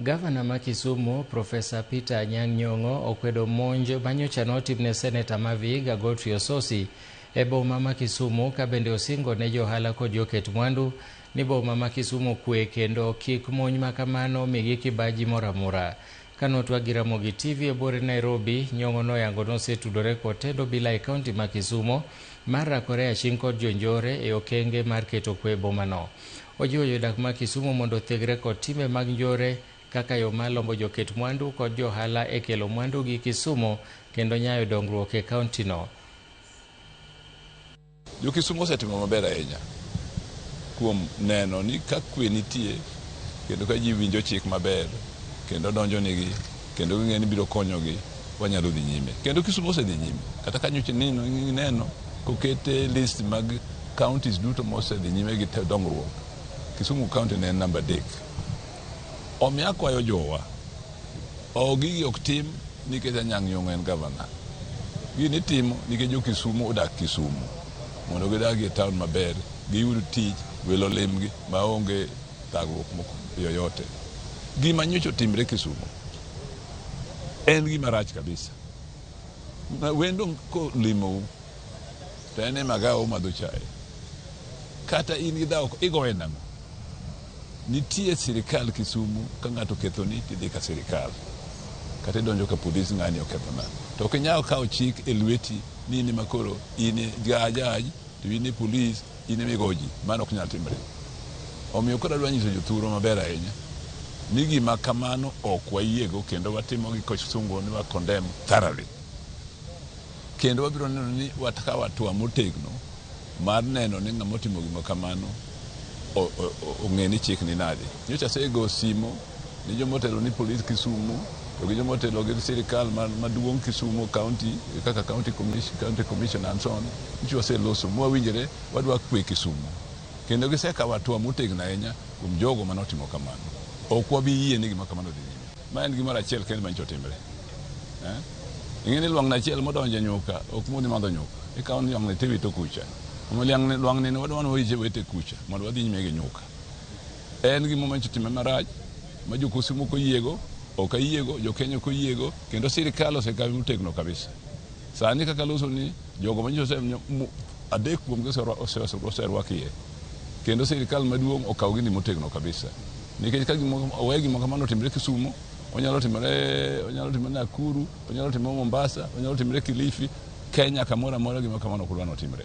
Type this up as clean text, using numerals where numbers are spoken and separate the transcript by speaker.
Speaker 1: Gavana ma Kisumu, Profesa Peter Anyang' Nyong'o, okwedo monj manyocha notimne Seneta ma Vihiga Godfrey Ososi e boma ma Kisumu, ka bende osingo ne johala kod joket mwandu ni boma ma Kisumu kwe kendo kik monj ma kamano migi kibaji moro amora. Kanotwa gi Ramogi TV e bore Nairobi, Nyong'o noyango nosetudore kod tend obila e kaunti ma Kisumu mar rakore aching' kod jonjore e okenge mar keto kwe e bomano. Ojiwo jodak ma Kisumu mondo othegre kod timbe mag njore kaka yo mar lombo joket mwandu kod johala e kelo mwandu gi Kisumu kendo nyayo dongruok e kaunti no.
Speaker 2: Jo Kisumu osetimo maber ahinya kuom neno ni ka kwe nitie kendo ka ji winjo chik maber kendo donjo nigi kendo ging'e ni biro konyogi, wanyalo dhi nyime. Kendo Kisumu osedhi nyime. Kata ka nyocha neno kokete list mag counties duto mosedhi nyime gi dongruok, Kisumu county ne en namba 3. Omiyo akwayo jowa, gigi ok tim nikech Anyang' Nyong'o en gavana. Gini timo nikech jo Kisumu odak Kisumu, mondo gidag e town maber, giyud tich, welo limgi maonge thagruok yoyote. Gima nyocha otimre Kisumu en gima rach kabisa. Wendo kolimou to en e magawa madho chae, kata in gi dhawo igoye nang'o? Nitie sirikal Kisumu, ka ng'ato kethoni tidhi ka sirikal, kata idonjo ka polis ng'ani okethona. To ok inyal kawo chik e lweti ni in ema koro in jaj to in polis in ema igo ji. Mano ok nyal timre. Omiyo koro adwa nyiso jothuro maber ahinya ni gima kamano ok wayiego, kendo watimo gi kosungu ni wa condemn thoroughly. Kendo wabiro neno ni watakawa hatua motegno mar neno ni ng'ama timo gima kamano ong'e ni chik ni nade. Nyocha asego simo ni jomotelo ni polis Kisumu to gi jomotelo gi sirikal maduong' Kisumu county kaka county commission and so on. Nyocha waseloso mwawinjore wadwa kwe Kisumu, kendo gisekawo hatua motegno ahinya kuom jogo manotimo kamano. Ok wabi yie ni gima kamano dhi nyime. Ma en gimoro achiel kendo manyicho timre. Ing'e ni lwang'na achiel modonjo e nyuka ok mudhi madho nyuka, ikawo ni lwang'na tiwito kucha. Lwang'ni ni wadwa wete kucha mondo wadhi nyime gi nyuka. En gima manyicho timre marach ma jo Kisumu koyiego, ok ayiego, jo Kenya koyiego, kendo sirikal osekawe motegno kabisa. Sani kaka loso ni jogo manyicho adek kuom oserwakie, kendo sirikal maduong' okaw gini motegno kabisa. Nikech ka owe gima kamano timre Kisumu, onyalo timre Nakuru, onyalo timre Mombasa, onyalo timre Kilifi, Kenya kamoro amora gima kamano kudwa notimre.